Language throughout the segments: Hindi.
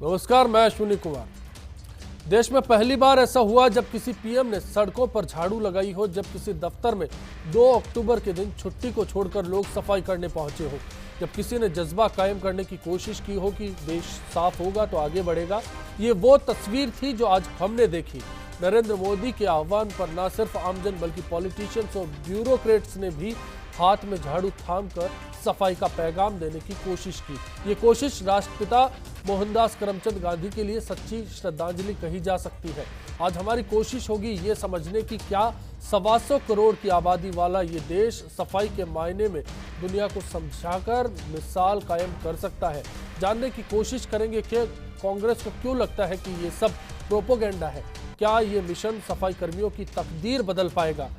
नमस्कार, मैं अश्विनी कुमार। देश में पहली बार ऐसा हुआ जब किसी पीएम ने सड़कों पर झाड़ू लगाई हो, जब किसी दफ्तर में 2 अक्टूबर के दिन छुट्टी को छोड़कर लोग सफाई करने पहुंचे हो, जब किसी ने जज्बा कायम करने की कोशिश की हो कि देश साफ होगा तो आगे बढ़ेगा। ये वो तस्वीर थी जो आज हमने देखी। नरेंद्र मोदी के आह्वान पर न सिर्फ आमजन बल्कि पॉलिटिशियंस और ब्यूरोक्रेट्स ने भी हाथ में झाड़ू थामकर सफाई का पैगाम देने की कोशिश की। ये कोशिश राष्ट्रपिता मोहनदास करमचंद गांधी के लिए सच्ची श्रद्धांजलि कही जा सकती है। आज हमारी कोशिश होगी ये समझने की क्या 125 करोड़ की आबादी वाला ये देश सफाई के मायने में दुनिया को समझाकर मिसाल कायम कर सकता है। जानने की कोशिश करेंगे कि कांग्रेस को क्यों लगता है कि ये सब प्रोपोगेंडा है। क्या ये मिशन सफाई कर्मियों की तकदीर बदल पाएगा?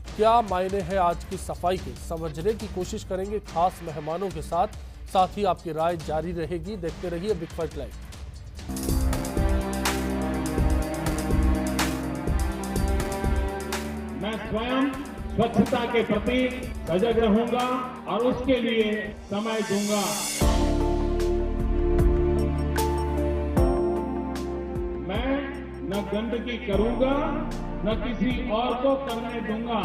क्या मायने हैं आज की सफाई के? समझने की कोशिश करेंगे खास मेहमानों के साथ ही आपकी राय जारी रहेगी। देखते रहिए बिग फाइट लाइव। मैं स्वयं स्वच्छता के प्रति सजग रहूंगा और उसके लिए समय दूंगा। मैं न गंदगी करूंगा न किसी और को करने दूंगा।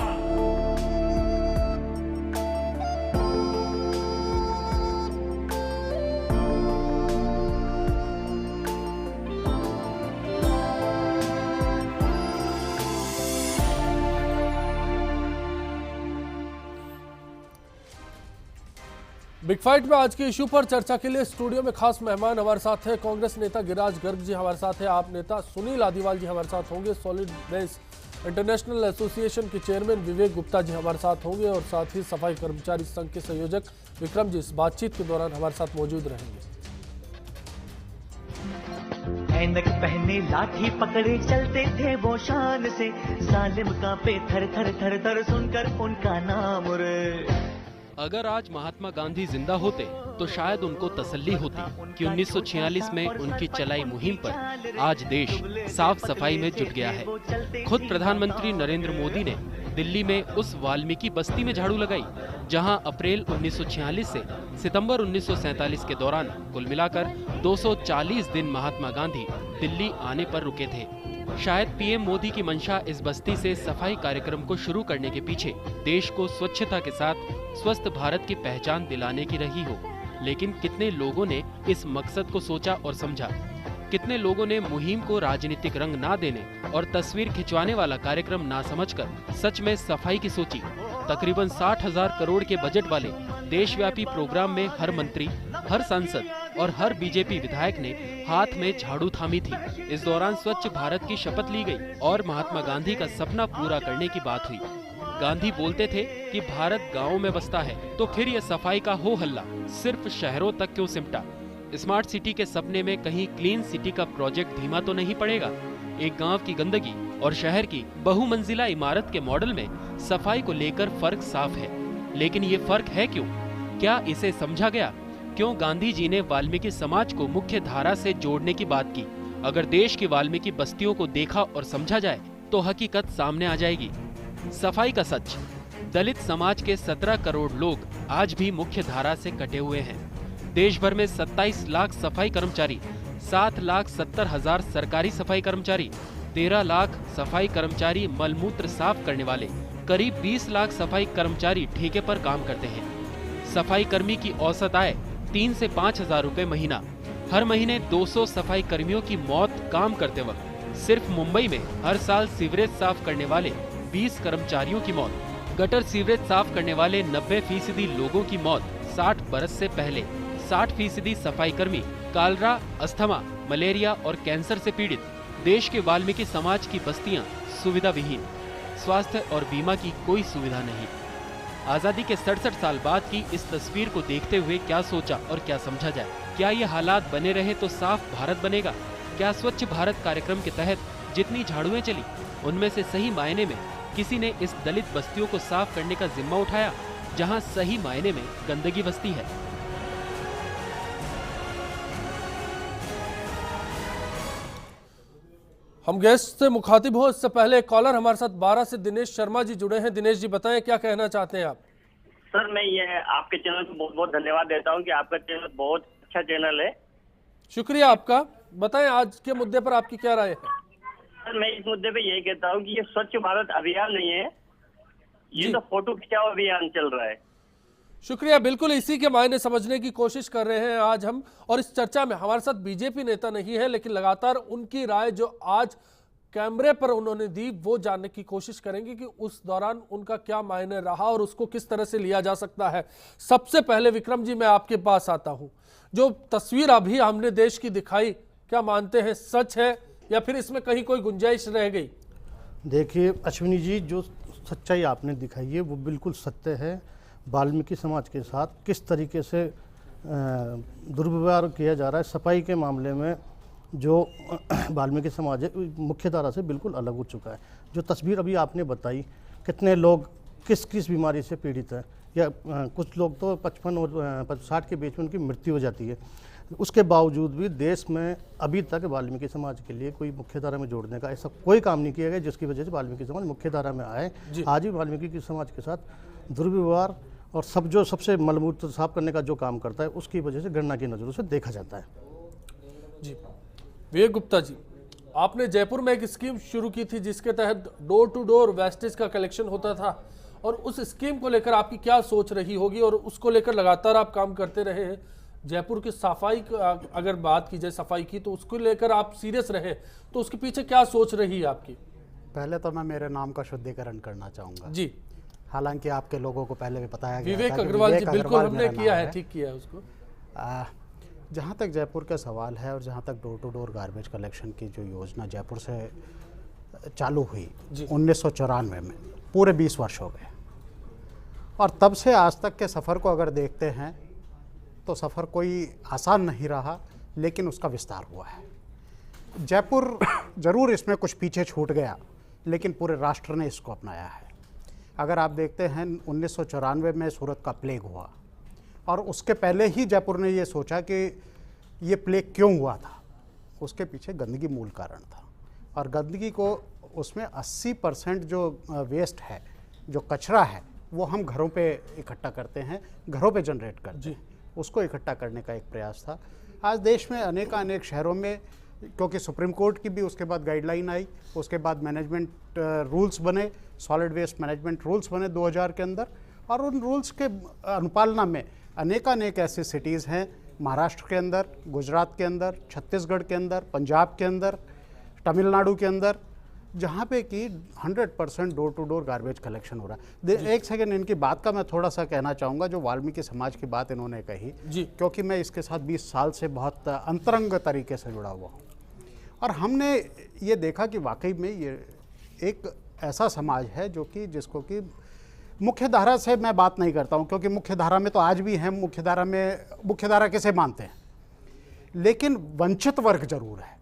बिग फाइट में आज के इशू पर चर्चा के लिए स्टूडियो में खास मेहमान हमारे साथ हैं। कांग्रेस नेता गिरिराज गर्ग जी हमारे साथ हैं। आप नेता सुनील आदिवाल जी हमारे साथ होंगे। सॉलिड वेस्ट इंटरनेशनल एसोसिएशन के चेयरमैन विवेक गुप्ता जी हमारे साथ होंगे और साथ ही सफाई कर्मचारी संघ के संयोजक विक्रम जी इस बातचीत के दौरान हमारे साथ मौजूद रहेंगे। ऐनक पहने लाठी पकड़े चलते थे वो शान से, जालिम कांपे थर थर थर थर सुनकर उनका नाम। अगर आज महात्मा गांधी जिंदा होते तो शायद उनको तसल्ली होती कि 1946 में उनकी चलाई मुहिम पर आज देश साफ सफाई में जुट गया है। खुद प्रधानमंत्री नरेंद्र मोदी ने दिल्ली में उस वाल्मीकि बस्ती में झाड़ू लगाई जहां अप्रैल 1946 से सितंबर 1947 के दौरान कुल मिलाकर 240 दिन महात्मा गांधी दिल्ली आने पर रुके थे। शायद पीएम मोदी की मंशा इस बस्ती से सफाई कार्यक्रम को शुरू करने के पीछे देश को स्वच्छता के साथ स्वस्थ भारत की पहचान दिलाने की रही हो। लेकिन कितने लोगों ने इस मकसद को सोचा और समझा? कितने लोगों ने मुहिम को राजनीतिक रंग ना देने और तस्वीर खिंचवाने वाला कार्यक्रम ना समझकर सच में सफाई की सोची? तकरीबन 60,000 करोड़ के बजट वाले देशव्यापी प्रोग्राम में हर मंत्री, हर सांसद और हर बीजेपी विधायक ने हाथ में झाड़ू थामी थी। इस दौरान स्वच्छ भारत की शपथ ली गई और महात्मा गांधी का सपना पूरा करने की बात हुई। गांधी बोलते थे कि भारत गाँव में बसता है, तो फिर ये सफाई का हो हल्ला सिर्फ शहरों तक क्यों सिमटा? स्मार्ट सिटी के सपने में कहीं क्लीन सिटी का प्रोजेक्ट धीमा तो नहीं पड़ेगा? एक गांव की गंदगी और शहर की बहुमंजिला इमारत के मॉडल में सफाई को लेकर फर्क साफ है। लेकिन ये फर्क है क्यों? क्या इसे समझा गया? क्यों गांधी जी ने वाल्मीकि समाज को मुख्य धारा से जोड़ने की बात की? अगर देश की वाल्मीकि बस्तियों को देखा और समझा जाए तो हकीकत सामने आ जाएगी। सफाई का सच। दलित समाज के 17 करोड़ लोग आज भी मुख्य धारा से कटे हुए हैं। देश भर में 27 लाख सफाई कर्मचारी, 7,70,000 सरकारी सफाई कर्मचारी, 13 लाख सफाई कर्मचारी मलमूत्र साफ करने वाले, करीब 20 लाख सफाई कर्मचारी ठेके पर काम करते हैं। सफाई कर्मी की औसत आय 3 से 5,000 रुपए महीना। हर महीने 200 सफाई कर्मियों की मौत काम करते वक्त। सिर्फ मुंबई में हर साल सीवरेज साफ करने वाले 20 कर्मचारियों की मौत। गटर सीवरेज साफ करने वाले 90% लोगों की मौत 60 बरस से पहले। 60% सफाई कर्मी कालरा, अस्थमा, मलेरिया और कैंसर से पीड़ित। देश के वाल्मीकि समाज की बस्तियां सुविधा विहीन, स्वास्थ्य और बीमा की कोई सुविधा नहीं। आजादी के 67 साल बाद की इस तस्वीर को देखते हुए क्या सोचा और क्या समझा जाए? क्या ये हालात बने रहे तो साफ भारत बनेगा? क्या स्वच्छ भारत कार्यक्रम के तहत जितनी झाड़ुएं चली उनमें से सही मायने में किसी ने इस दलित बस्तियों को साफ करने का जिम्मा उठाया जहां सही मायने में गंदगी बसती है? हम गेस्ट से मुखातिब हो इससे पहले एक कॉलर हमारे साथ 12 से दिनेश शर्मा जी जुड़े हैं। दिनेश जी बताएं क्या कहना चाहते हैं आप? सर मैं ये आपके चैनल को बहुत बहुत धन्यवाद देता हूं कि आपका चैनल बहुत अच्छा चैनल है। शुक्रिया आपका। बताएं आज के मुद्दे पर आपकी क्या राय है? सर मैं इस मुद्दे पे यही कहता हूँ कि ये स्वच्छ भारत अभियान नहीं है, ये जी। तो फोटो खिंचाओ अभियान चल रहा है। शुक्रिया, बिल्कुल इसी के मायने समझने की कोशिश कर रहे हैं आज हम। और इस चर्चा में हमारे साथ बीजेपी नेता नहीं है, लेकिन लगातार उनकी राय जो आज कैमरे पर उन्होंने दी वो जानने की कोशिश करेंगे कि उस दौरान उनका क्या मायने रहा और उसको किस तरह से लिया जा सकता है। सबसे पहले विक्रम जी मैं आपके पास आता हूं, जो तस्वीर अभी हमने देश की दिखाई, क्या मानते हैं सच है या फिर इसमें कहीं कोई गुंजाइश रह गई? देखिए अश्विनी जी, जो सच्चाई आपने दिखाई है वो बिल्कुल सत्य है। वाल्मीकि समाज के साथ किस तरीके से दुर्व्यवहार किया जा रहा है, सफाई के मामले में जो वाल्मीकि समाज है मुख्यधारा से बिल्कुल अलग हो चुका है। जो तस्वीर अभी आपने बताई, कितने लोग किस किस बीमारी से पीड़ित हैं, या कुछ लोग तो 55 और 60 के बीच में उनकी मृत्यु हो जाती है। उसके बावजूद भी देश में अभी तक वाल्मीकि समाज के लिए कोई मुख्यधारा में जोड़ने का ऐसा कोई काम नहीं किया गया जिसकी वजह से वाल्मीकि समाज मुख्यधारा में आए। आज भी वाल्मीकि समाज के साथ दुर्व्यवहार और सबसे मलमूत्र साफ करने का जो काम करता है उसकी वजह से गणना की नज़रों से देखा जाता है। जी विवेक गुप्ता जी, आपने जयपुर में एक स्कीम शुरू की थी जिसके तहत डोर टू डोर वेस्टेज का कलेक्शन होता था, और उस स्कीम को लेकर आपकी क्या सोच रही होगी और उसको लेकर लगातार आप काम करते रहे हैं। जयपुर की सफाई अगर बात की जाए सफाई की, तो उसको लेकर आप सीरियस रहे, तो उसके पीछे क्या सोच रही है आपकी? पहले तो मैं मेरे नाम का शुद्धिकरण करना चाहूँगा जी। हालांकि आपके लोगों को पहले भी बताया गया विवेक था कि अग्रवाल जी, विवेक बिल्कुल अग्रवाल हमने मेरा किया नाम है, ठीक किया है उसको। जहाँ तक जयपुर का सवाल है और जहाँ तक door to door garbage collection की जो योजना जयपुर से चालू हुई 1994 में, पूरे 20 वर्ष हो गए, और तब से आज तक के सफ़र को अगर देखते हैं तो सफ़र कोई आसान नहीं रहा, लेकिन उसका विस्तार हुआ है। जयपुर ज़रूर इसमें कुछ पीछे छूट गया, लेकिन पूरे राष्ट्र ने इसको अपनाया है। अगर आप देखते हैं 1994 में सूरत का प्लेग हुआ, और उसके पहले ही जयपुर ने ये सोचा कि ये प्लेग क्यों हुआ था, उसके पीछे गंदगी मूल कारण था। और गंदगी को उसमें 80% जो वेस्ट है, जो कचरा है, वो हम घरों पे इकट्ठा करते हैं, घरों पे जनरेट करते हैं, उसको इकट्ठा करने का एक प्रयास था। आज देश में अनेक शहरों में, क्योंकि सुप्रीम कोर्ट की भी उसके बाद गाइडलाइन आई, उसके बाद मैनेजमेंट रूल्स बने, सॉलिड वेस्ट मैनेजमेंट रूल्स बने 2000 के अंदर, और उन रूल्स के अनुपालना में अनेक ऐसी सिटीज़ हैं महाराष्ट्र के अंदर, गुजरात के अंदर, छत्तीसगढ़ के अंदर, पंजाब के अंदर, तमिलनाडु के अंदर, जहाँ पे कि 100% door to door garbage collection हो रहा है। एक सेकंड इनकी बात का मैं थोड़ा सा कहना चाहूँगा, जो वाल्मीकि समाज की बात इन्होंने कही, क्योंकि मैं इसके साथ 20 साल से बहुत अंतरंग तरीके से जुड़ा हुआ हूँ, और हमने ये देखा कि वाकई में ये एक ऐसा समाज है जो कि जिसको कि मुख्य धारा से मैं बात नहीं करता हूँ, क्योंकि मुख्य धारा में तो आज भी हैं, मुख्य धारा किसे मानते हैं, लेकिन वंचित वर्ग जरूर है।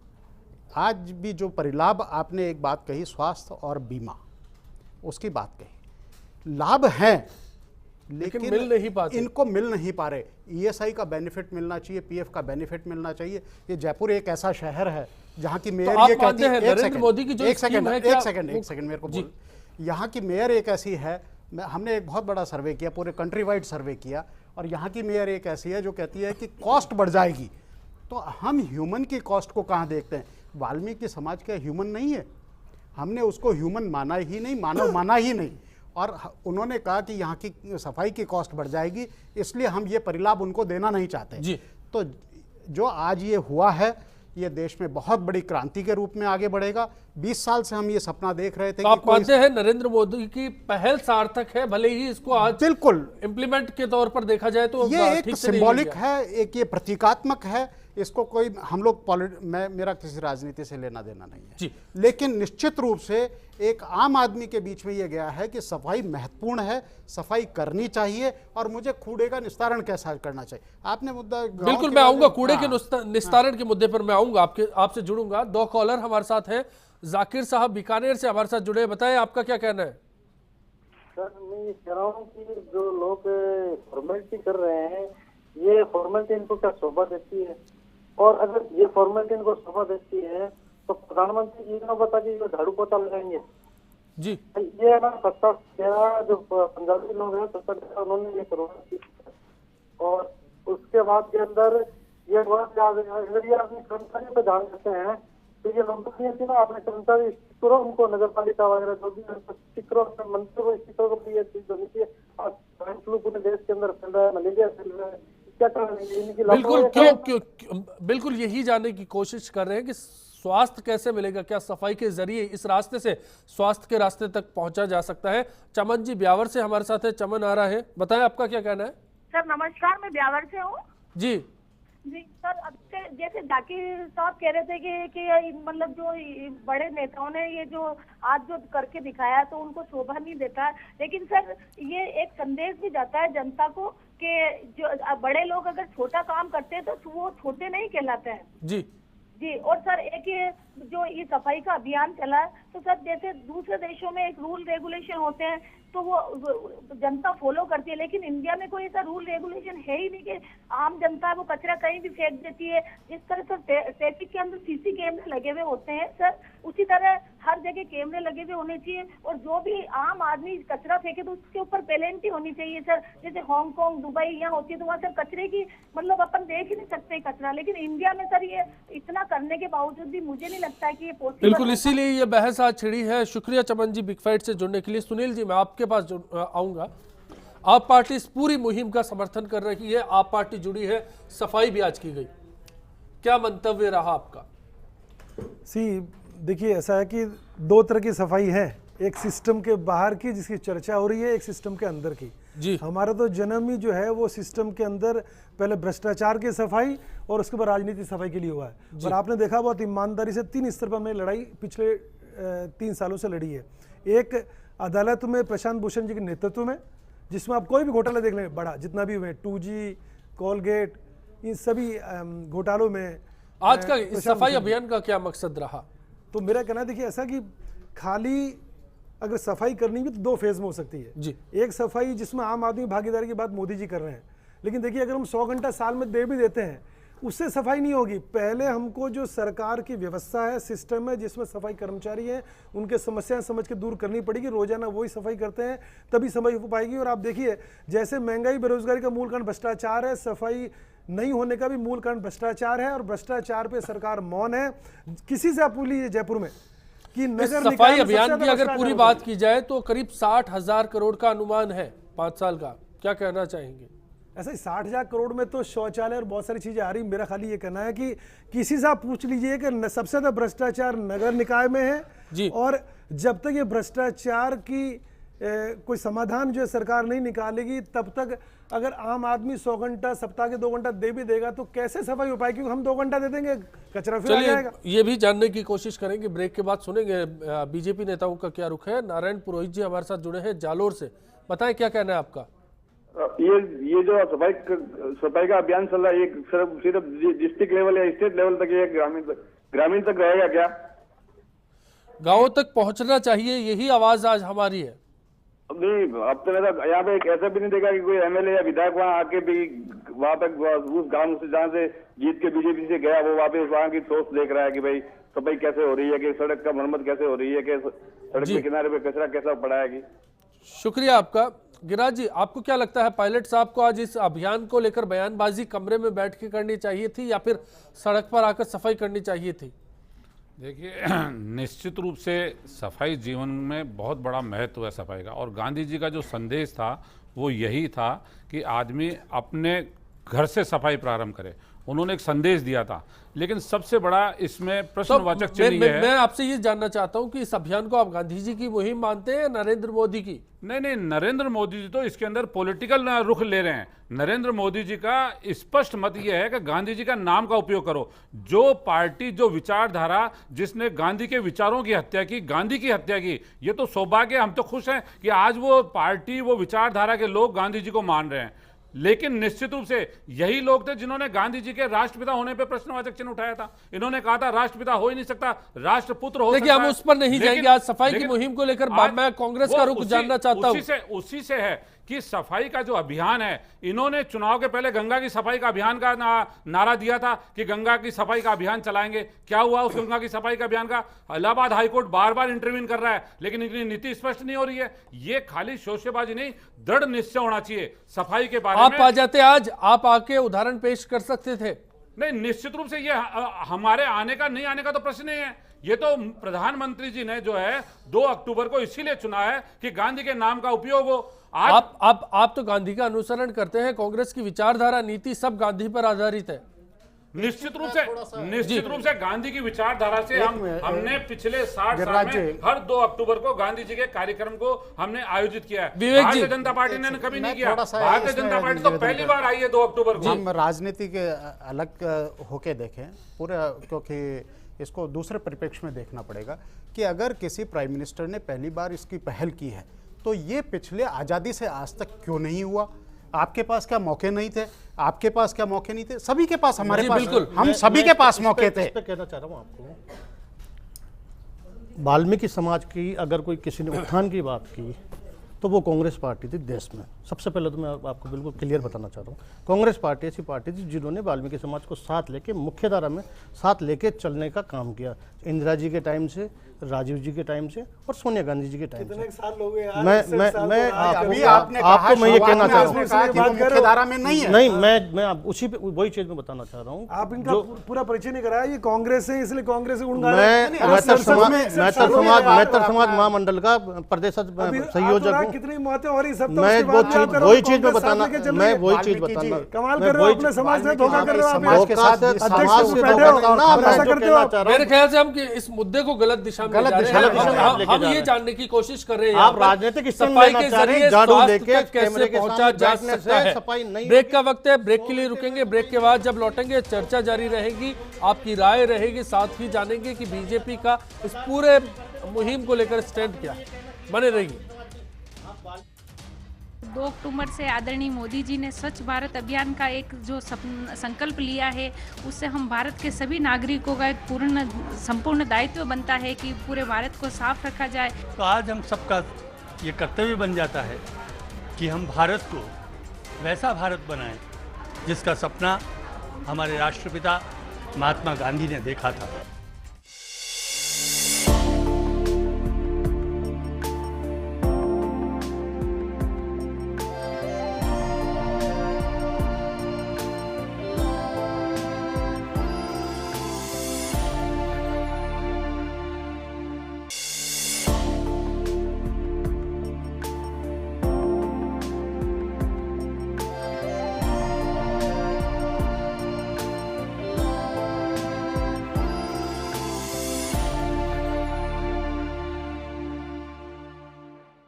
आज भी जो परिलाभ आपने एक बात कही, स्वास्थ्य और बीमा, उसकी बात कही, लाभ हैं लेकिन मिल नहीं पाते, इनको मिल नहीं पा रहे। ईएसआई का बेनिफिट मिलना चाहिए, पीएफ का बेनिफिट मिलना चाहिए। ये जयपुर एक ऐसा शहर है जहाँ की मेयर ये कहती है, नरेंद्र मोदी की जो एक सेकंड मेरे को बोल, यहाँ की मेयर एक ऐसी है, हमने एक बहुत बड़ा सर्वे किया, पूरे कंट्री वाइड सर्वे किया, और यहाँ की मेयर एक ऐसी है जो कहती है कि कॉस्ट बढ़ जाएगी। तो हम ह्यूमन की कॉस्ट को कहाँ देखते हैं? वाल्मीकि समाज का ह्यूमन नहीं है, हमने उसको ह्यूमन माना ही नहीं, मानव माना ही नहीं, और उन्होंने कहा कि यहाँ की सफाई की कॉस्ट बढ़ जाएगी, इसलिए हम ये परिलाभ उनको देना नहीं चाहते। तो जो आज ये हुआ है, ये देश में बहुत बड़ी क्रांति के रूप में आगे बढ़ेगा। 20 साल से हम ये सपना देख रहे थे। तो आप मानते हैं नरेंद्र मोदी की पहल सार्थक है, भले ही इसको आज बिल्कुल इंप्लीमेंट के तौर पर देखा जाए तो ये एक सिंबॉलिक है, एक ये प्रतीकात्मक है, इसको कोई हम लोग मेरा किसी राजनीति से लेना देना नहीं है जी। लेकिन निश्चित रूप से एक आम आदमी के बीच में ये गया है कि सफाई महत्वपूर्ण है, सफाई करनी चाहिए, और मुझे कूड़े का निस्तारण कैसा करना चाहिए। आपने मुद्दा बिल्कुल मैं आऊंगा, कूड़े के निस्तारण के मुद्दे पर मैं आऊंगा, आपसे जुड़ूंगा। 2 कॉलर हमारे साथ हैं। जाकिर साहब बीकानेर से हमारे साथ जुड़े, बताएं आपका क्या कहना है? सर मैं ये कह रहा हूँ कि जो लोग फॉर्मेलिटी कर रहे हैं, ये फॉर्मेलिटी इनको क्या शोभा देती है? और अगर ये फॉर्मेलिटी इनको शोभा देती है तो प्रधानमंत्री जी ने बता कि झाड़ू पोछा लगाएंगे जी। ये है ना, 70 जो पंजाबी लोग हैं 70 उन्होंने ये करवाया, और उसके बाद के अंदर ये बात याद है, अगर ये अपनी कर्मचारियों पे ध्यान देते हैं तो ये लोग नहीं थी ना, अपने कर्मचारी स्टिक करो, उनको नगर पालिका वगैरह जो भी स्टिक करो, अपने मंत्री को स्टिक करो कि ये चीज होनी चाहिए। आज स्वाइन फ्लू पूरे देश के अंदर फैल रहा है, मलेरिया फैल रहा है, क्या कारण है? इनकी बिल्कुल लापरवाही क्यों बिल्कुल यही जानने की कोशिश कर रहे हैं कि स्वास्थ्य कैसे मिलेगा, क्या सफाई के जरिए इस रास्ते से स्वास्थ्य के रास्ते तक पहुंचा जा सकता है। चमन जी ब्यावर से हमारे साथ है, चमन आ रहा है, बताएं आपका क्या कहना है। सर नमस्कार, मैं ब्यावर से हूँ जी जी सर। अब जैसे जाकिर साहब कह रहे थे कि मतलब जो बड़े नेताओं ने ये जो आज जो करके दिखाया तो उनको शोभा नहीं देता है, लेकिन सर ये एक संदेश भी जाता है जनता को कि जो बड़े लोग अगर छोटा काम करते हैं तो वो छोटे नहीं कहलाते हैं। जी जी, और सर एक ये जो ये सफाई का अभियान चला है तो सर जैसे दूसरे देशों में एक रूल रेगुलेशन होते हैं तो वो जनता फॉलो करती है, लेकिन इंडिया में कोई ऐसा रूल रेगुलेशन है ही नहीं कि आम जनता है वो कचरा कहीं भी फेंक देती है। जिस तरह से ट्रैफिक के अंदर सीसी कैमरे लगे हुए होते हैं सर, उसी तरह हर जगह कैमरे लगे हुए होने चाहिए, और जो भी आम आदमी कचरा फेंके तो उसके ऊपर पेनल्टी होनी चाहिए सर। जैसे हांगकांग, दुबई यहाँ होती है तो वहाँ सर कचरे की मतलब अपन देख ही नहीं सकते कचरा, लेकिन इंडिया में सर ये इतना करने के बावजूद भी मुझे नहीं लगता है कि ये पॉसिबल। बिल्कुल, इसीलिए ये बहस आज छिड़ी है। शुक्रिया चमन जी बिग फाइट से जुड़ने के लिए। सुनील जी मैं आपके पास आऊंगा। आप पार्टी इस पूरी मुहिम का समर्थन कर रही है, आप पार्टी जुड़ी है, सफाई भी आज की गई, क्या मंतव्य रहा आपका? देखिए ऐसा है कि दो तरह की सफाई है, एक सिस्टम के बाहर की जिसकी चर्चा हो रही है, एक सिस्टम के अंदर की। जी हमारा तो जन्म ही जो है वो सिस्टम के अंदर पहले भ्रष्टाचार की सफाई और उसके बाद राजनीतिक सफाई के लिए हुआ है। पर आपने देखा बहुत ईमानदारी से 3 स्तर पर हमने लड़ाई पिछले 3 सालों से लड़ी है। एक अदालत में प्रशांत भूषण जी के नेतृत्व में, जिसमें आप कोई भी घोटाला देख लें बड़ा जितना भी हुए, 2G, कोलगेट, इन सभी घोटालों में आज का इस सफाई अभियान का क्या मकसद रहा? तो मेरा कहना देखिए ऐसा कि खाली अगर सफाई करनी भी तो 2 फेज में हो सकती है जी। एक सफाई जिसमें आम आदमी भागीदारी की बात मोदी जी कर रहे हैं, लेकिन देखिए अगर हम 100 घंटा साल में दे भी देते हैं उससे सफाई नहीं होगी। पहले हमको जो सरकार की व्यवस्था है, सिस्टम है, जिसमें सफाई कर्मचारी हैं, उनके समस्याएं समझ के दूर करनी पड़ेगी। रोजाना वही सफाई करते हैं तभी सफाई हो पाएगी। और आप देखिए जैसे महंगाई बेरोजगारी का मूल कारण भ्रष्टाचार है, सफाई नहीं होने का भी मूल कारण भ्रष्टाचार है, और भ्रष्टाचार पे सरकार मौन है। किसी से आप पूछ लीजिए जयपुर में कि नगर सफाई अभियान की अगर पूरी बात की जाए तो करीब 60,000 करोड़ का अनुमान है 5 साल का, क्या कहना चाहेंगे? ऐसा ही 60,000 करोड़ में तो शौचालय और बहुत सारी चीजें आ रही। मेरा खाली ये कहना है कि किसी से आप पूछ लीजिए कि सबसे ज्यादा भ्रष्टाचार नगर निकाय में है जी। और जब तक ये भ्रष्टाचार की कोई समाधान जो है सरकार नहीं निकालेगी तब तक अगर आम आदमी 100 घंटा सप्ताह के 2 घंटा दे भी देगा तो कैसे सफाई हो पाएगी? क्योंकि हम 2 घंटा दे देंगे कचरा फिर आ जाएगा। ये भी जानने की कोशिश करेंगे, ब्रेक के बाद सुनेंगे बीजेपी नेताओं का क्या रुख है। नारायण पुरोहित जी हमारे साथ जुड़े हैं जालोर से, बताएं क्या कहना है आपका? ये जो सफाई का अभियान चल रहा है, ये सिर्फ डिस्ट्रिक्ट लेवल या स्टेट लेवल तक, ये ग्रामीण तक रहेगा क्या? गांवों तक पहुंचना चाहिए, यही आवाज आज हमारी है। नहीं, अब तो यहाँ पे ऐसा भी नहीं देखा कि कोई एमएलए या विधायक वहाँ आके भी वहाँ पे उस गांव से जहाँ से जीत के बीजेपी से गया वो वापस वहाँ की सोच देख रहा है कि भाई सफाई कैसे हो रही है, कि सड़क का मरम्मत कैसे हो रही है, कि सड़क के किनारे पे कचरा कैसा पड़ा है। शुक्रिया आपका। गिरिराज जी आपको क्या लगता है, पायलट साहब को आज इस अभियान को लेकर बयानबाजी कमरे में बैठ के करनी चाहिए थी या फिर सड़क पर आकर सफाई करनी चाहिए थी? देखिए निश्चित रूप से सफाई जीवन में बहुत बड़ा महत्व है सफाई का, और गांधी जी का जो संदेश था वो यही था कि आदमी अपने घर से सफाई प्रारंभ करे। उन्होंने एक संदेश दिया था, लेकिन सबसे बड़ा इसमें प्रश्नवाचक चिन्ह है। मैं आपसे ये जानना चाहता हूं कि इस अभियान को आप गांधी जी की मुहिम मानते हैं या नरेंद्र मोदी की? नहीं, नरेंद्र मोदी जी तो इसके अंदर पॉलिटिकल रुख ले रहे हैं। नरेंद्र मोदी जी का स्पष्ट मत यह है कि गांधी जी का नाम का उपयोग करो। जो पार्टी, जो विचारधारा जिसने गांधी के विचारों की हत्या की, गांधी की हत्या की, ये तो सौभाग्य। हम तो खुश हैं कि आज वो पार्टी, वो विचारधारा के लोग गांधी जी को मान रहे हैं, लेकिन निश्चित रूप से यही लोग थे जिन्होंने गांधी जी के राष्ट्रपिता होने पे प्रश्नवाचक चिन्ह उठाया था। इन्होंने कहा था राष्ट्रपिता हो ही नहीं सकता, राष्ट्रपुत्र हो सकता है। हम उस पर नहीं जाएंगे। आज सफाई की मुहिम को लेकर मैं कांग्रेस का रुख जानना चाहता हूं। उसी से है कि सफाई का जो अभियान है, इन्होंने चुनाव के पहले गंगा की सफाई का अभियान का नारा दिया था कि गंगा की सफाई का अभियान चलाएंगे। क्या हुआ उस गंगा की सफाई का अभियान का? इलाहाबाद हाईकोर्ट बार बार इंटरवीन कर रहा है, लेकिन इनकी नीति स्पष्ट नहीं हो रही है। ये खाली शोशेबाजी नहीं, दृढ़ निश्चय होना चाहिए सफाई के बारे में। आप आ जाते, आज आप आके उदाहरण पेश कर सकते थे। नहीं, निश्चित रूप से ये हमारे आने का नहीं आने का तो प्रश्न नहीं है। ये तो प्रधानमंत्री जी ने जो है 2 अक्टूबर को इसीलिए चुना है कि गांधी के नाम का उपयोग हो। आप तो गांधी का अनुसरण करते हैं, कांग्रेस की विचारधारा नीति सब गांधी पर आधारित है। निश्चित रूप से गांधी की विचारधारा से हमने पिछले 60 साल में हर 2 अक्टूबर को गांधी जी के कार्यक्रम को हमने आयोजित किया है। भारतीय जनता पार्टी ने कभी नहीं किया। भारतीय जनता पार्टी तो पहली बार आई है 2 अक्टूबर को। हम राजनीति के अलग होके देखें पूरा, क्योंकि इसको दूसरे परिप्रेक्ष्य में देखना पड़ेगा कि अगर किसी प्राइम मिनिस्टर ने पहली बार इसकी पहल की है तो ये पिछले आज़ादी से आज तक क्यों नहीं हुआ? आपके पास क्या मौके नहीं थे? आपके पास क्या मौके नहीं थे? सभी के पास, हमारे पास, बिल्कुल, हम सभी के पास मौके थे। इस पे कहना चाह रहा हूँ आपको, वाल्मीकि समाज की अगर कोई किसी ने उत्थान की बात की तो वो कांग्रेस पार्टी थी देश में। सबसे पहले तो मैं आपको बिल्कुल क्लियर बताना चाह रहा हूँ, कांग्रेस पार्टी ऐसी पार्टी थी जिन्होंने वाल्मीकि समाज को साथ लेके मुख्यधारा में साथ लेके चलने का काम किया। इंदिरा जी के टाइम से, राजीव जी के टाइम से और सोनिया गांधी जी के टाइम से। आपको मैं ये कहना चाह रहा हूँ मुख्यधारा में नहीं है। नहीं, मैं उसी पे वही चीज में बताना चाह रहा हूँ। आप इनका पूरा परिचय नहीं कराया, ये कांग्रेस है इसलिए कांग्रेस महतर समाज महामंडल का प्रदेश संयोजक हूँ। कितनी मौतें हो रही सब, मैं वही चीज में बताना, मैं वही चीज बताना, कमाल कर रहे हो, अपने समाज से धोखा कर रहे हो। समाज के साथ मेरे ख्याल से हम इस मुद्दे को गलत दिशा में ले जा रहे हैं। हम ये जानने की कोशिश कर रहे हैं आप राजनीतिक सफाई के जरिए स्वास्थ्य तक कैसे पहुंचा जा सकता है। ब्रेक का वक्त है, ब्रेक के लिए रुकेंगे। ब्रेक के बाद जब लौटेंगे चर्चा जारी रहेगी, आपकी राय रहेगी, साथ ही जानेंगे कि बीजेपी का इस पूरे मुहिम को लेकर स्टैंड क्या है। बने रहिए। 2 अक्टूबर से आदरणीय मोदी जी ने स्वच्छ भारत अभियान का एक जो संकल्प लिया है, उससे हम भारत के सभी नागरिकों का एक संपूर्ण दायित्व बनता है कि पूरे भारत को साफ रखा जाए। तो आज हम सबका ये कर्तव्य बन जाता है कि हम भारत को वैसा भारत बनाएं जिसका सपना हमारे राष्ट्रपिता महात्मा गांधी ने देखा था।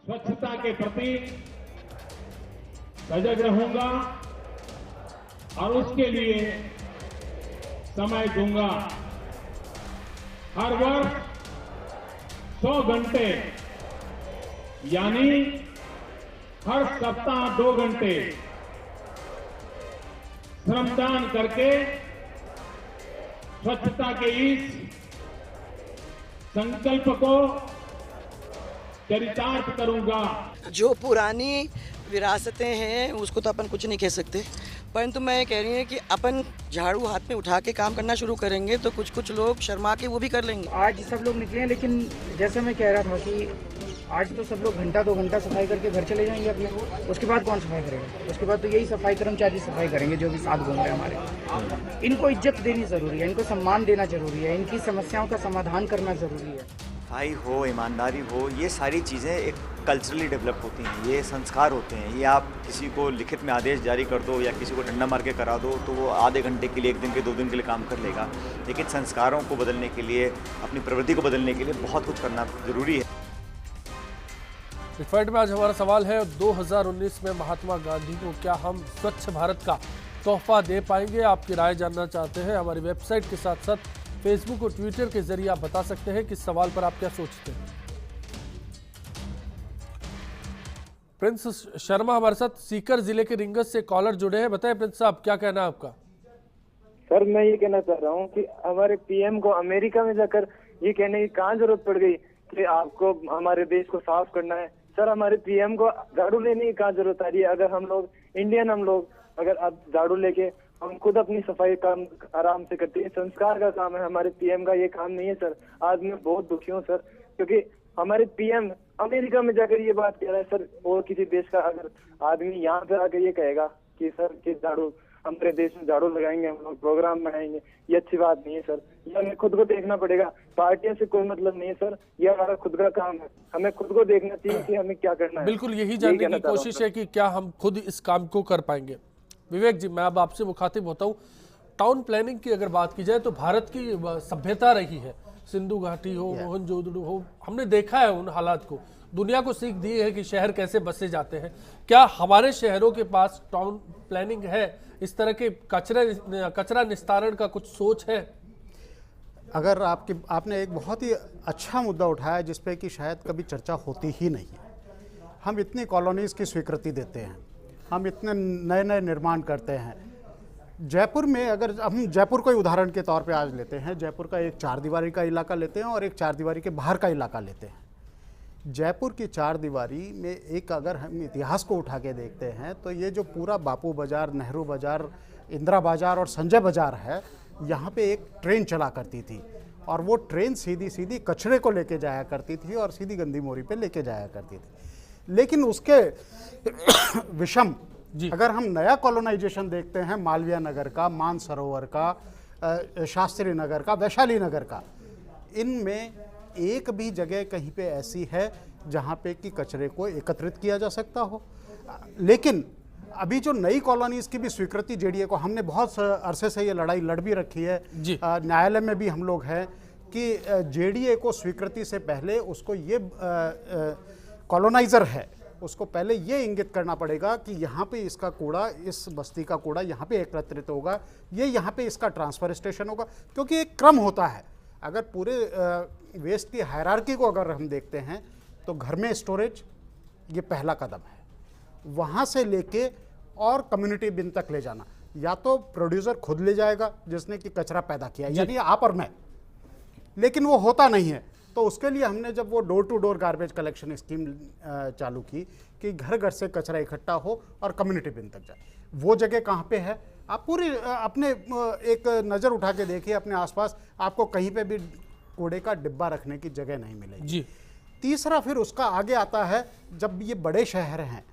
स्वच्छता के प्रति सजग रहूंगा और उसके लिए समय दूंगा। हर वर्ष 100 घंटे यानी हर सप्ताह 2 घंटे श्रमदान करके स्वच्छता के इस संकल्प को चरितार्थ करूंगा। जो पुरानी विरासतें हैं उसको तो अपन कुछ नहीं कह सकते, परंतु मैं ये कह रही हूँ कि अपन झाड़ू हाथ में उठा के काम करना शुरू करेंगे तो कुछ लोग शर्मा के वो भी कर लेंगे। आज सब लोग निकले हैं, लेकिन जैसे मैं कह रहा था कि आज तो सब लोग घंटा 2 घंटा सफाई करके घर चले जाएंगे अपने, उसके बाद कौन सफाई करेगा? उसके बाद तो यही सफाई कर्मचारी सफाई करेंगे जो भी साथ घूम रहे हैं हमारे। इनको इज्जत देनी ज़रूरी है, इनको सम्मान देना ज़रूरी है, इनकी समस्याओं का समाधान करना ज़रूरी है। सफाई हो, ईमानदारी हो, ये सारी चीज़ें एक कल्चरली डेवलप होती हैं, ये संस्कार होते हैं। ये आप किसी को लिखित में आदेश जारी कर दो या किसी को डंडा मार के करा दो तो वो आधे घंटे के लिए, 1 दिन के 2 दिन के लिए काम कर लेगा, लेकिन संस्कारों को बदलने के लिए, अपनी प्रवृत्ति को बदलने के लिए बहुत कुछ करना जरूरी है। में आज हमारा सवाल है, 2019 में महात्मा गांधी को क्या हम स्वच्छ भारत का तोहफा दे पाएंगे? आपकी राय जानना चाहते हैं। हमारी वेबसाइट के साथ साथ फेसबुक और ट्विटर के जरिए आप बता सकते हैं कि इस सवाल पर आप क्या सोचते हैं। प्रिंस शर्मा हमारे साथ सीकर जिले के रिंगस से कॉलर जुड़े हैं। बताएं प्रिंस साहब, क्या कहना है आपका? सर मैं ये कहना चाह रहा हूँ कि हमारे पीएम को अमेरिका में जाकर ये कहने की कहाँ जरूरत पड़ गई कि आपको हमारे देश को साफ करना है। सर हमारे पीएम को झाड़ू लेने की कहाँ जरूरत आ रही है? अगर हम लोग इंडियन, हम लोग अगर आप झाड़ू लेके हम खुद अपनी सफाई काम आराम से करते हैं, संस्कार का काम है। हमारे पीएम का ये काम नहीं है सर। आज मैं बहुत दुखी हूँ सर, क्योंकि हमारे पीएम अमेरिका में जाकर ये बात कह रहा है सर। और किसी देश का अगर आदमी यहाँ पे आकर ये कहेगा कि सर कि झाड़ू हमारे देश में झाड़ू लगाएंगे, हम लोग प्रोग्राम बनाएंगे, ये अच्छी बात नहीं है सर। ये हमें खुद को देखना पड़ेगा, पार्टियों से कोई मतलब नहीं है सर, ये हमारा खुद का काम है, हमें खुद को देखना चाहिए कि हमें क्या करना है। बिल्कुल यही जानने की कोशिश है कि क्या हम खुद इस काम को कर पाएंगे। विवेक जी, मैं अब आपसे मुखातिब होता हूँ। टाउन प्लानिंग की अगर बात की जाए तो भारत की सभ्यता रही है, सिंधु घाटी हो, मोहनजोदड़ो हो, हमने देखा है उन हालात को, दुनिया को सीख दी है कि शहर कैसे बसे जाते हैं। क्या हमारे शहरों के पास टाउन प्लानिंग है, इस तरह के कचरा निस्तारण का कुछ सोच है? अगर आपने एक बहुत ही अच्छा मुद्दा उठाया जिस पे कि शायद कभी चर्चा होती ही नहीं है। हम इतनी कॉलोनीज़ की स्वीकृति देते हैं, हम इतने नए नए निर्माण करते हैं। जयपुर में अगर हम जयपुर को उदाहरण के तौर पे आज लेते हैं, जयपुर का एक 4 दीवारी का इलाका लेते हैं और एक 4 दीवारी के बाहर का इलाका लेते हैं। जयपुर की 4 दीवारी में एक अगर हम इतिहास को उठा के देखते हैं तो ये जो पूरा बापू बाज़ार, नेहरू बाज़ार, इंदिरा बाज़ार और संजय बाज़ार है, यहाँ पे एक ट्रेन चला करती थी और वो ट्रेन सीधी सीधी कचरे को लेके जाया करती थी और सीधी गंदी मोरी पे लेके जाया करती थी। लेकिन उसके विषम अगर हम नया कॉलोनाइजेशन देखते हैं, मालवीय नगर का, मानसरोवर का, शास्त्री नगर का, वैशाली नगर का, इनमें एक भी जगह कहीं पे ऐसी है जहाँ पे कि कचरे को एकत्रित किया जा सकता हो। लेकिन अभी जो नई कॉलोनीज की भी स्वीकृति जेडीए को, हमने बहुत अरसे से ये लड़ाई लड़ भी रखी है, न्यायालय में भी हम लोग हैं कि जेडीए को स्वीकृति से पहले उसको ये कॉलोनाइजर है उसको पहले ये इंगित करना पड़ेगा कि यहाँ पे इसका कूड़ा, इस बस्ती का कूड़ा यहाँ पे एकत्रित होगा, ये यहाँ पे इसका ट्रांसफर स्टेशन होगा, क्योंकि एक क्रम होता है। अगर पूरे वेस्ट की हायरार्की को अगर हम देखते हैं तो घर में स्टोरेज ये पहला कदम है, वहाँ से लेके और कम्युनिटी बिन तक ले जाना, या तो प्रोड्यूसर खुद ले जाएगा जिसने कि कचरा पैदा किया, यानी आप और मैं, लेकिन वो होता नहीं है। तो उसके लिए हमने जब वो door to door garbage collection scheme चालू की कि घर घर से कचरा इकट्ठा हो और कम्युनिटी बिन तक जाए, वो जगह कहाँ पे है? आप पूरी अपने एक नज़र उठा के देखिए अपने आसपास, आपको कहीं पे भी कूड़े का डिब्बा रखने की जगह नहीं मिलेगी। तीसरा फिर उसका आगे आता है, जब ये बड़े शहर हैं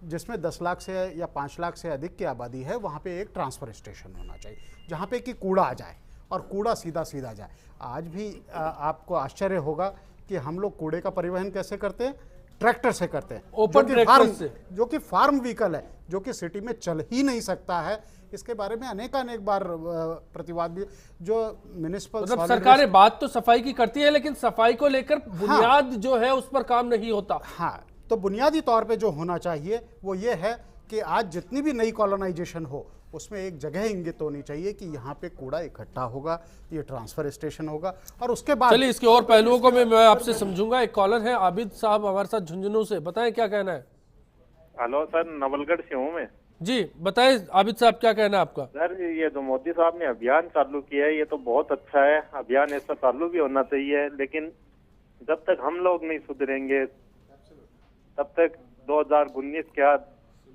जिसमें 10 लाख से या 5 लाख से अधिक की आबादी है, वहाँ पे एक ट्रांसफ़र स्टेशन होना चाहिए जहाँ पे कि कूड़ा आ जाए और कूड़ा सीधा सीधा जाए। आज भी आपको आश्चर्य होगा कि हम लोग कूड़े का परिवहन कैसे करते हैं? ट्रैक्टर से करते हैं, जो कि फार्म व्हीकल है, जो कि सिटी में चल ही नहीं सकता है। इसके बारे में अनेक बार प्रतिवाद भी, जो म्युनिसिपल मतलब सरकारें बात तो सफाई की करती है, लेकिन सफाई को लेकर बुनियाद जो है उस पर काम नहीं होता। हाँ, तो बुनियादी तौर पे जो होना चाहिए वो ये है कि आज जितनी भी नई कॉलोनाइजेशन हो उसमें एक जगह इंगित होनी चाहिए कि यहाँ पे कूड़ा इकट्ठा होगा, ये ट्रांसफर स्टेशन होगा, और उसके बाद चलिए इसके और पहलुओं को मैं आपसे समझूंगा। एक कॉलर है आबिद साहब हमारे साथ झुंझुनू से, बताएं क्या कहना है। हेलो सर, नवलगढ़ से हूँ मैं। जी बताएं आबिद साहब, क्या कहना है आपका? सर, ये जो मोदी साहब ने अभियान चालू किया है ये तो बहुत अच्छा है, अभियान ऐसा चालू भी होना चाहिए, लेकिन जब तक हम लोग नहीं सुधरेंगे तब तक 2019 क्या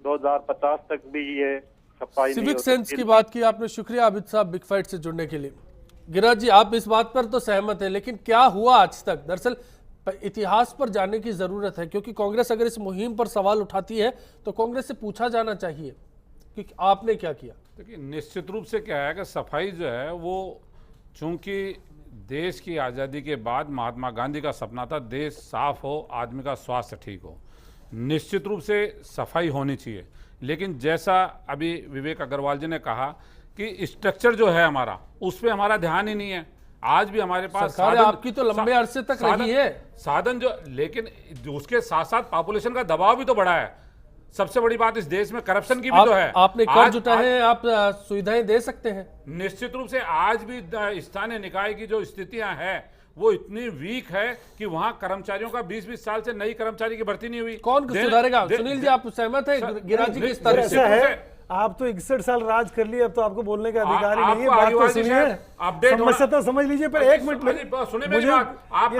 2050 तक भी ये सफाई नहीं सिविक सेंस की बात की आपने, शुक्रिया आबिद साहब बिग फाइट से जुड़ने के लिए। गिरिराज जी, आप इस बात पर तो सहमत है, लेकिन क्या हुआ आज तक? दरअसल इतिहास पर जाने की जरूरत है, क्योंकि कांग्रेस अगर इस मुहिम पर सवाल उठाती है तो कांग्रेस से पूछा जाना चाहिए कि आपने क्या किया। देखिए, निश्चित रूप से क्या है कि सफाई जो है वो, चूंकि देश की आज़ादी के बाद महात्मा गांधी का सपना था देश साफ हो, आदमी का स्वास्थ्य ठीक हो, निश्चित रूप से सफाई होनी चाहिए। लेकिन जैसा अभी विवेक अग्रवाल जी ने कहा कि स्ट्रक्चर जो है हमारा, उस पर हमारा ध्यान ही नहीं है। आज भी हमारे पास सरकार आपकी तो लंबे अरसे तक रही है साधन जो, लेकिन उसके साथ साथ पॉपुलेशन का दबाव भी तो बढ़ा है। सबसे बड़ी बात इस देश में करप्शन की भी तो है। आपने कर्ज उठाए हैं, आप सुविधाएं दे सकते हैं। निश्चित रूप से आज भी स्थानीय निकाय की जो स्थितियां हैं वो इतनी वीक है कि वहां कर्मचारियों का 20-20 साल से नई कर्मचारी की भर्ती नहीं हुई। कौन सुधारेगा? सुनील जी, आप सहमत है गिरिराज जी की इस तरह से? आप तो 61 साल राज कर लिए, अब तो आपको बोलने का अधिकार ही नहीं है। बात तो सुनिए। अपडेट समस्या तो समझ लीजिए, पर एक मिनट सुने मेरी बात। आप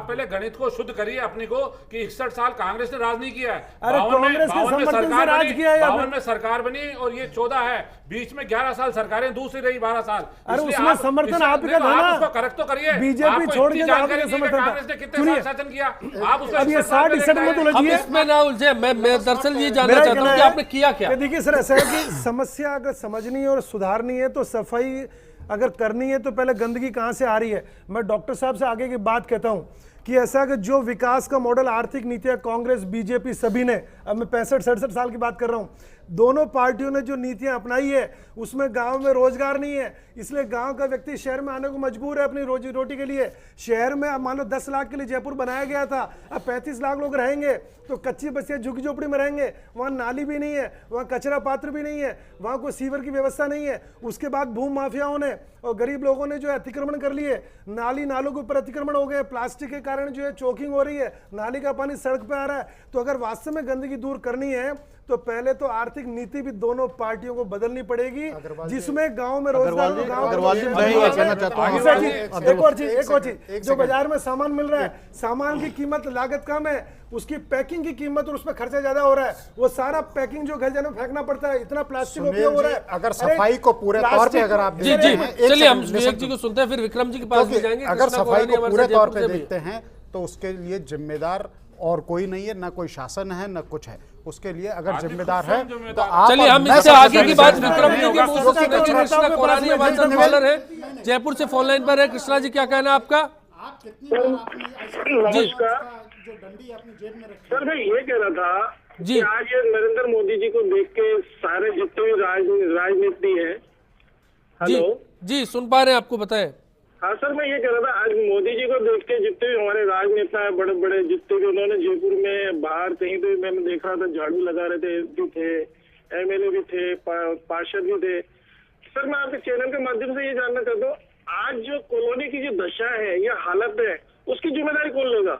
पहले गणित को शुद्ध करिए अपनी को कि 61 साल कांग्रेस ने राज नहीं किया है। अरे कांग्रेस के समर्थन से राज किया है। 52 में सरकार बनी और ये 14 है, बीच में 11 साल सरकारें दूसरी रही 12 साल। अरे उसमें समर्थन आपका था ना, उसको करेक्ट तो करिए। बीजेपी छोड़ के आपका समर्थन था। कांग्रेस ने कितने साल शासन किया आप उसको अब ये 60-61 में तो लगी है। इसमें ना उलझे, मैं दरअसल ये जानना चाहता हूं कि आपने किया क्या। देखिए सर, ऐसा है कि समस्या अगर समझनी है और सुधारनी है तो सफाई अगर करनी है तो पहले गंदगी कहां से आ रही है। मैं डॉक्टर साहब से आगे की बात कहता हूं कि ऐसा कि जो विकास का मॉडल आर्थिक नीतियां कांग्रेस बीजेपी सभी ने, अब मैं 65-67 साल की बात कर रहा हूं, दोनों पार्टियों ने जो नीतियां अपनाई है उसमें गांव में रोजगार नहीं है, इसलिए गांव का व्यक्ति शहर में आने को मजबूर है अपनी रोजी रोटी के लिए। शहर में अब मान लो 10 लाख के लिए जयपुर बनाया गया था, अब 35 लाख लोग रहेंगे तो कच्ची बस्तियां झुग्गी झोपड़ी में रहेंगे, वहाँ नाली भी नहीं है, वहाँ कचरा पात्र भी नहीं है, वहाँ कोई सीवर की व्यवस्था नहीं है। उसके बाद भूमि माफियाओं ने और गरीब लोगों ने जो है अतिक्रमण कर लिए, नाली नालों के ऊपर अतिक्रमण हो गए, प्लास्टिक के कारण जो है चोकिंग हो रही है, नाली का पानी सड़क पे आ रहा है। तो अगर वास्तव में गंदगी दूर करनी है तो पहले तो आर्थिक नीति भी दोनों पार्टियों को बदलनी पड़ेगी, जिसमें गांव में रोजगार, एक और चीज, जो बाजार में सामान मिल रहा है, सामान की कीमत लागत कम है, उसकी पैकिंग की कीमत और उसमें खर्चा ज्यादा हो रहा है, वो सारा पैकिंग जो घर जाने में फेंकना पड़ता है, इतना प्लास्टिक उपयोग हो रहा है। अगर सफाई को पूरे तौर पे अगर आप जी चलिए हम विवेक जी को सुनते हैं, फिर विक्रम जी के पास भी जाएंगे। अगर सफाई को पूरे तौर पे देखते हैं तो उसके लिए जिम्मेदार और कोई नहीं है, ना कोई शासन है ना कुछ है, उसके लिए अगर जिम्मेदार है तो आप। चलिए हम इससे आगे की बात विक्रम जी के मुंह से सुनेंगे। कृष्णा कोरानी हमारे साथ कॉलर है, जयपुर से फोन लाइन पर है। कृष्णा जी क्या कहना है आपका? सर मैं ये कह रहा था जी, आज ये नरेंद्र मोदी जी को देख के सारे जितने भी राजनीति है। हेलो जी सुन पा रहे हैं, आपको बताएं। हाँ सर मैं ये कह रहा था, आज मोदी जी को देख के जितने भी हमारे राजनेता है बड़े बड़े, जितने भी उन्होंने जयपुर में बाहर कहीं तो मैंने देख रहा था झाड़ू लगा रहे थे, एमपी थे, एमएलए भी थे, पार्षद भी थे। सर मैं आपके चैनल के माध्यम से ये जानना चाहता हूँ, आज जो कॉलोनी की जो दशा है या हालत है उसकी जिम्मेदारी कौन लेगा?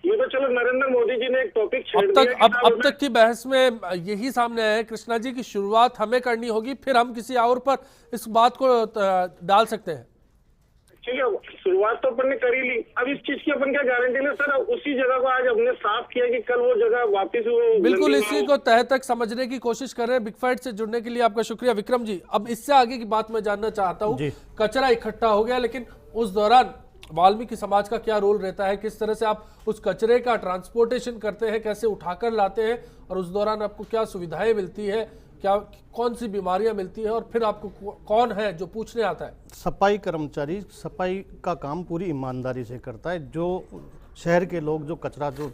ये तो चलो नरेंद्र मोदी जी ने एक टॉपिक छेड़ दिया। अब तक की बहस में यही सामने आया है कृष्णा जी की शुरुआत हमें करनी होगी, फिर हम किसी और पर इस बात को डाल सकते हैं। ठीक है, शुरुआत तो अपन ने कर ही ली, अब इस चीज की अपन क्या गारंटी ले सर? उसी जगह को आज हमने साफ किया कि कल वो जगह वापस वो बिल्कुल इसी को तह तक समझने की कोशिश कर रहे हैं। बिग फाइट से जुड़ने के लिए आपका शुक्रिया विक्रम जी। अब इससे आगे की बात मैं जानना चाहता हूँ, कचरा इकट्ठा हो गया, लेकिन उस दौरान वाल्मीकि समाज का क्या रोल रहता है, किस तरह से आप उस कचरे का ट्रांसपोर्टेशन करते हैं, कैसे उठाकर लाते हैं, और उस दौरान आपको क्या सुविधाएं मिलती है, क्या कौन सी बीमारियां मिलती है, और फिर आपको कौन है जो पूछने आता है? सफाई कर्मचारी सफाई का काम पूरी ईमानदारी से करता है। जो शहर के लोग जो कचरा जो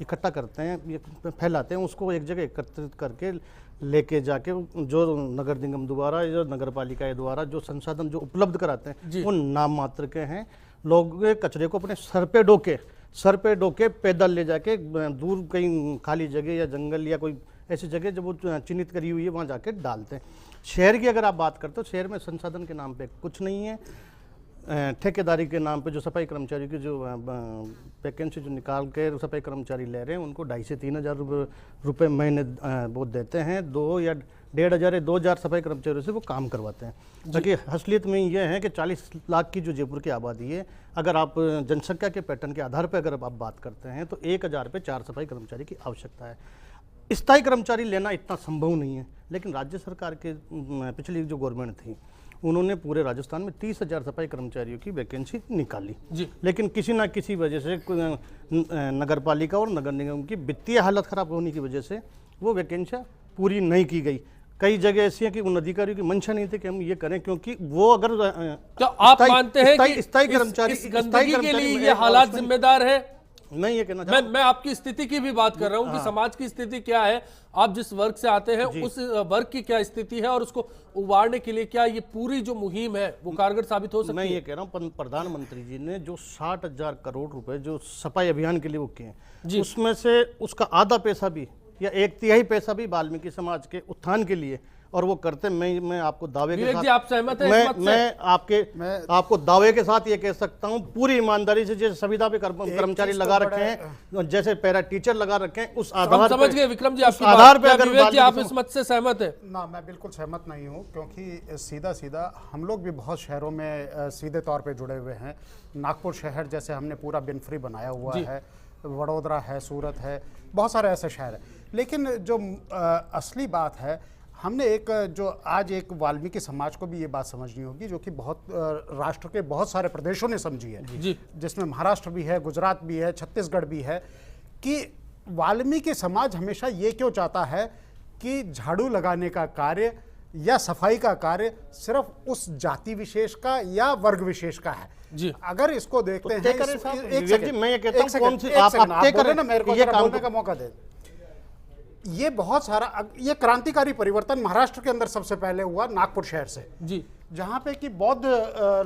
इकट्ठा करते हैं, ये फैलाते हैं, उसको एक जगह एकत्रित करके लेके जाके जो नगर निगम द्वारा, जो नगर पालिका द्वारा जो संसाधन जो उपलब्ध कराते हैं वो नाम मात्र के हैं। लोग कचरे को अपने सर पे ढोके पैदल ले जाके दूर कहीं खाली जगह या जंगल या कोई ऐसी जगह जब वो चिन्हित करी हुई है वहाँ जाके डालते हैं। शहर की अगर आप बात करते हो, शहर में संसाधन के नाम पे कुछ नहीं है। ठेकेदारी के नाम पे जो सफाई कर्मचारी की जो वैकेंसी जो निकाल के सफाई कर्मचारी ले रहे हैं, उनको 2,500 से 3,000 रुपये महीने वो देते हैं। 2 या 1,500 या 2,000 सफाई कर्मचारियों से वो काम करवाते हैं। ताकि असलियत में ये है कि 40 लाख की जो जयपुर की आबादी है, अगर आप जनसंख्या के पैटर्न के आधार पर अगर आप बात करते हैं तो 1,000 पे 4 सफाई कर्मचारी की आवश्यकता है। स्थायी कर्मचारी लेना इतना संभव नहीं है, लेकिन राज्य सरकार के पिछली जो गवर्नमेंट थी उन्होंने पूरे राजस्थान में 30,000 सफाई कर्मचारियों की वैकेंसी निकाली जी। लेकिन किसी ना किसी वजह से नगर पालिका और नगर निगम की वित्तीय हालत खराब होने की वजह से वो वैकेंसियाँ पूरी नहीं की गई। कई जगह ऐसी है कि उन अधिकारियों की मंशा नहीं थी कि हम ये करें, क्योंकि वो अगर तो आप मानते हैं कि स्थायी कर्मचारी गंदगी के लिए ये हालात जिम्मेदार है? नहीं, ये कहना मैं आपकी स्थिति की भी बात कर रहा हूँ कि समाज की स्थिति क्या है, आप जिस वर्ग से आते हैं उस वर्ग की क्या स्थिति है, और उसको उबारने के लिए क्या ये पूरी जो मुहिम है वो कारगर साबित हो सकती है? मैं ये कह रहा हूँ, प्रधानमंत्री जी ने जो 60,000 करोड़ रुपए जो सफाई अभियान के लिए वो किए, उसमें से उसका आधा पैसा भी या 1/3 पैसा भी वाल्मीकि समाज के उत्थान के लिए, और वो करते। मैं आपको दावे के साथ, आप सहमत हैं इस मत से? मैं आपको दावे के साथ ये कह सकता हूँ पूरी ईमानदारी से, जैसे संविदा पे कर्मचारी लगा रखे हैं, जैसे पैरा टीचर लगा रखे हैं, उस आधार समझ गए विक्रम जी आपकी आधार पे। अगर विवेक जी आप इस मत से सहमत है? ना, मैं बिल्कुल सहमत नहीं हूँ, क्योंकि सीधा हम लोग भी बहुत शहरों में सीधे तौर पे जुड़े हुए हैं। नागपुर शहर जैसे हमने पूरा बिन फ्री बनाया हुआ है, वडोदरा है, सूरत है, बहुत सारे ऐसे शहर हैं। लेकिन जो असली बात है, हमने जो आज एक वाल्मीकि समाज को भी ये बात समझनी होगी, जो कि बहुत राष्ट्र के बहुत सारे प्रदेशों ने समझी है, जिसमें महाराष्ट्र भी है, गुजरात भी है, छत्तीसगढ़ भी है, कि वाल्मीकि समाज हमेशा ये क्यों चाहता है कि झाड़ू लगाने का कार्य या सफाई का कार्य सिर्फ उस जाति विशेष का या वर्ग विशेष का है। जी, अगर इसको देखते हैं, एक सेकंड, मैं ये कहता हूं कौन सी आप तय करें ना, मेरे को ये बोलने का मौका दें। ये बहुत सारा, ये क्रांतिकारी परिवर्तन महाराष्ट्र के अंदर सबसे पहले हुआ नागपुर शहर से, जी, जहां पे कि बौद्ध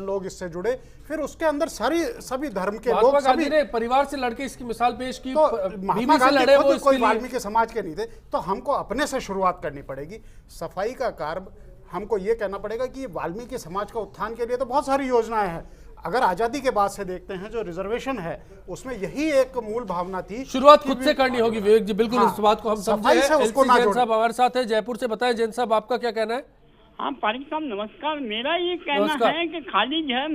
लोग इससे जुड़े, फिर उसके अंदर सभी धर्म के लोग, सभी ने परिवार से लड़के इसकी मिसाल पेश की, तो महात्मा गांधी खुद कोई वाल्मीकि समाज के नहीं थे। तो हमको अपने से शुरुआत करनी पड़ेगी। सफाई का कार्य हमको ये कहना पड़ेगा कि वाल्मीकि समाज का उत्थान के लिए तो बहुत सारी योजनाएं हैं। अगर आजादी के बाद से देखते हैं, जो रिजर्वेशन है उसमें यही एक मूल भावना थी। शुरुआत खुद से करनी होगी विवेक जी, बिल्कुल। इस बात को हम समझे। जैन साहब हमारे साथ है जयपुर से, बताएं जैन साहब आपका क्या कहना है? हाँ पारिक साहब नमस्कार। मेरा ये कहना है कि खाली जो है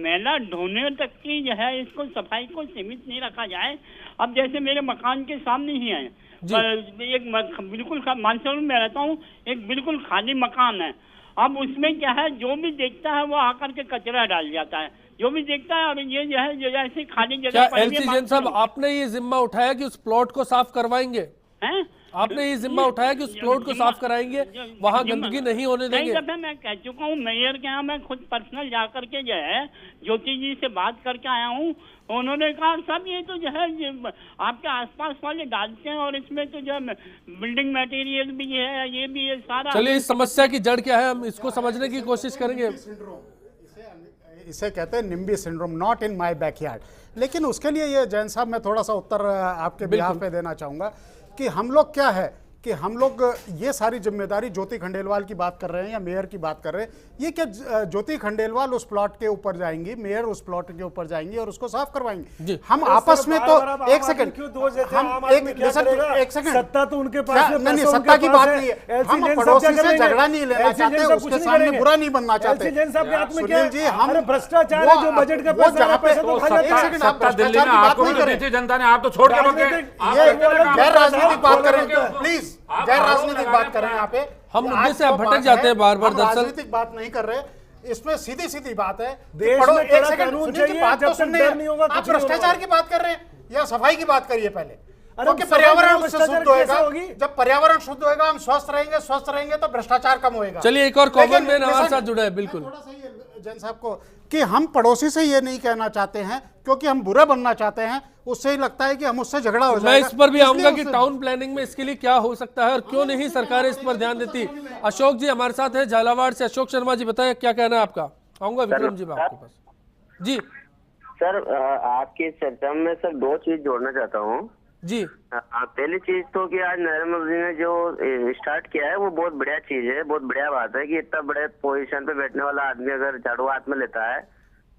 मैला ढोने तक की जो है इसको सफाई को सीमित नहीं रखा जाए। अब जैसे मेरे मकान के सामने ही है एक बिल्कुल मानसरोवर में रहता हूँ, एक बिल्कुल खाली मकान है। अब उसमें क्या है, जो भी देखता है वो आकर के कचरा डाल जाता है, जो भी देखता है। और ये जो है जैसे खाली जगह पर एलसी जैन साहब आपने ये जिम्मा उठाया कि उस प्लॉट को साफ करवाएंगे? हैं? आपने ये जिम्मा उठाया कि उस प्लॉट को साफ कराएंगे, वहाँ गंदगी नहीं होने देंगे? कई दफे मैं कह चुका हूँ मेयर के यहाँ, मैं खुद पर्सनल जा करके जो है ज्योति जी से बात करके आया हूँ। उन्होंने कहा सब ये तो जो है आपके आसपास वाले डालते हैं, और इसमें तो जो है बिल्डिंग मटेरियल भी है, ये भी है सारा। चलिए इस समस्या की जड़ क्या है हम इसको समझने की कोशिश करेंगे। इसे कहते हैं NIMBY syndrome, not in my backyard. लेकिन उसके लिए ये जैन साहब मैं थोड़ा सा उत्तर आपके बिहाफ पे देना चाहूँगा कि हम लोग क्या है कि हम लोग ये सारी जिम्मेदारी ज्योति खंडेलवाल की बात कर रहे हैं या मेयर की बात कर रहे हैं। ये क्या ज्योति खंडेलवाल उस प्लॉट के ऊपर जाएंगी, मेयर उस प्लॉट के ऊपर जाएंगी और उसको साफ करवाएंगे? हम आपस में तो एक सेकंड, हम एक सेकंड, सत्ता तो उनके पास नहीं, सत्ता की बात नहीं है। हम पड़ोसी से झगड़ा नहीं लेना चाहते, उसके सामने बुरा नहीं बनना चाहते। सुनील जी, हम भ्रष्टाचार है जो बजट का जनता ने, आप तो छोड़ के गैर राजनीतिक बात करें प्लीज, गैर राजनीतिक बात करें यहाँ पे। हम मुद्दे से भटक जाते हैं बार बार। दरअसल राजनीतिक बात नहीं कर रहे, इसमें सीधी सीधी बात है। देश में एक कानून चाहिए, बात तो सुनने नहीं होगा। आप भ्रष्टाचार की बात कर रहे हैं या सफाई की बात करिए पहले, क्योंकि पर्यावरण उससे शुद्ध होगा। जब पर्यावरण शुद्ध होगा, हम स्वस्थ रहेंगे तो भ्रष्टाचार कम होगा। चलिए एक और कॉमन मैन हमारे साथ जुड़ा है। बिल्कुल थोड़ा सा ये जैन साहब को कि हम पड़ोसी से ये नहीं कहना चाहते हैं क्योंकि हम बुरा बनना चाहते हैं, उससे ही लगता है कि हम उससे झगड़ा हो जाएगा। मैं इस पर भी आऊंगा कि टाउन प्लानिंग में इसके लिए क्या हो सकता है और क्यों नहीं सरकार इस पर ध्यान देती। अशोक जी हमारे साथ है झालावाड़ से। अशोक शर्मा जी बताएं क्या कहना है आपका? आऊंगा विक्रम जी मैं आपके पास। जी सर, आपकी चर्चा में सर दो चीज जोड़ना चाहता हूँ जी। पहली चीज तो कि आज नरेंद्र मोदी ने जो स्टार्ट किया है वो बहुत बढ़िया चीज है, बहुत बढ़िया बात है कि इतना बड़े पोजीशन पे बैठने वाला आदमी अगर झाड़ू हाथ में लेता है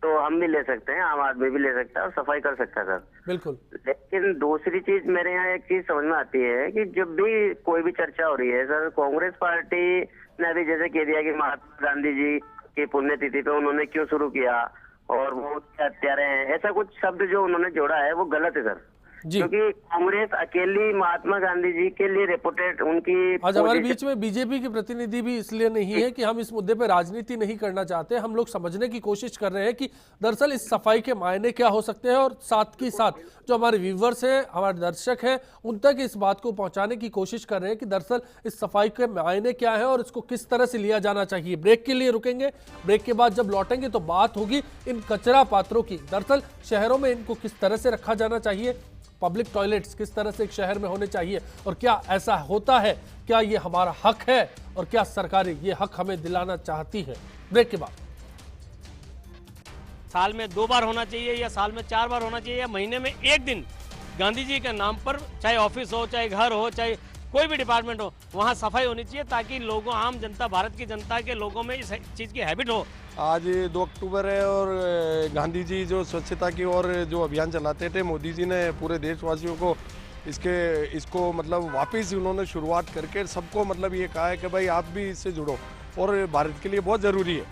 तो हम भी ले सकते हैं, आम आदमी भी ले सकता है और सफाई कर सकता है सर। बिल्कुल। लेकिन दूसरी चीज मेरे यहाँ एक चीज समझ में आती है कि जब भी कोई भी चर्चा हो रही है सर, कांग्रेस पार्टी ने अभी जैसे कह दिया कि महात्मा गांधी जी की पुण्यतिथि पे उन्होंने क्यों शुरू किया और वो क्या हत्यारे हैं, ऐसा कुछ शब्द जो उन्होंने जोड़ा है वो गलत है सर। क्योंकि कांग्रेस अकेली महात्मा गांधी जी के लिए रिपोर्टेड उनकी। आज हमारे बीच में बीजेपी के प्रतिनिधि भी इसलिए नहीं है कि हम इस मुद्दे पे राजनीति नहीं करना चाहते, हम लोग समझने की कोशिश कर रहे हैं कि दरअसल इस सफाई के मायने क्या हो सकते हैं और साथ ही साथ जो हमारे व्यूवर्स हैं, हमारे दर्शक हैं, उन तक इस बात को पहुंचाने की कोशिश कर रहे हैं कि दरअसल इस सफाई के मायने क्या है और इसको किस तरह से लिया जाना चाहिए। ब्रेक के लिए रुकेंगे, ब्रेक के बाद जब लौटेंगे तो बात होगी इन कचरा पात्रों की। दरअसल शहरों में इनको किस तरह से रखा जाना चाहिए, पब्लिक टॉयलेट्स किस तरह से एक शहर में होने चाहिए और क्या ऐसा होता है, क्या ये हमारा हक है और क्या सरकारें ये हक हमें दिलाना चाहती है। ब्रेक के बाद। साल में 2 बार होना चाहिए या साल में 4 बार होना चाहिए या महीने में 1 दिन गांधी जी के नाम पर चाहे ऑफिस हो, चाहे घर हो, चाहे कोई भी डिपार्टमेंट हो, वहाँ सफाई होनी चाहिए ताकि लोगों, आम जनता, भारत की जनता के लोगों में इस चीज़ की हैबिट हो। आज 2 अक्टूबर है और गांधी जी जो स्वच्छता की ओर जो अभियान चलाते थे, मोदी जी ने पूरे देशवासियों को इसको मतलब वापस उन्होंने शुरुआत करके सबको मतलब ये कहा है कि भाई आप भी इससे जुड़ो और भारत के लिए बहुत ज़रूरी है।